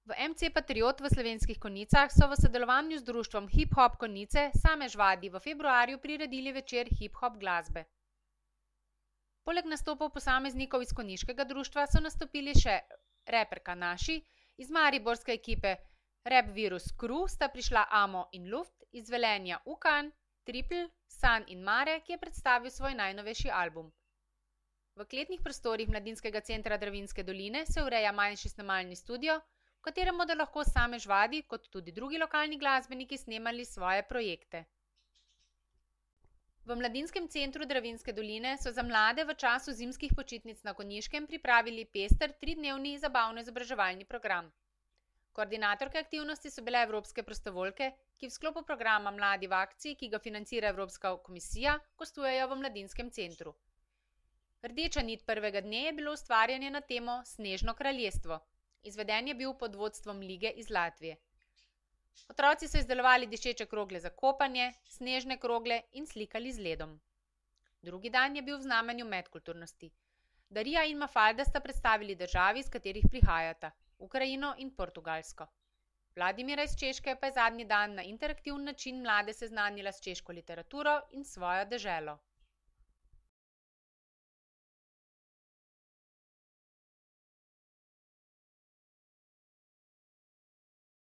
V MC Patriot v Slovenskih Konjicah so v sodelovanju z društvom Hip Hop Konjice Same Žvadi v februarju priredili večer hip hop glasbe. Poleg nastopov posameznikov iz konjiškega društva so nastopili še reperka Naši, iz mariborske ekipe Rap Virus Crew sta prišla Amo in Luft, iz Velenja Ukan, Triple, San in Mare, ki je predstavil svoj najnovejši album. V kletnih prostorih Mladinskega centra Dravinjske doline se ureja manjši snemalni studio, v katerem bodo lahko Same Žvadi kot tudi drugi lokalni glasbeniki snemali svoje projekte. V Mladinskem centru Dravinjske doline so za mlade v času zimskih počitnic na Konjiškem pripravili pester 3-dnevni zabavno-izobraževalni program. Koordinatorke aktivnosti so bile evropske prostovoljke, ki v sklopu programa Mladi v akciji, ki ga financira Evropska komisija, gostujejo v Mladinskem centru. Rdeča nit prvega dne je bilo ustvarjanje na temo Snežno kraljestvo. Izveden je bil pod vodstvom Lige iz Latvije. Otroci so izdelovali dišeče krogle za kopanje, snežne krogle in slikali z ledom. Drugi dan je bil v znamenju medkulturnosti. Darija in Mafalda sta predstavili državi, iz katerih prihajata, Ukrajino in Portugalsko. Vladimira iz Češke pa je zadnji dan na interaktivni način mlade seznanila s češko literaturo in svojo deželo.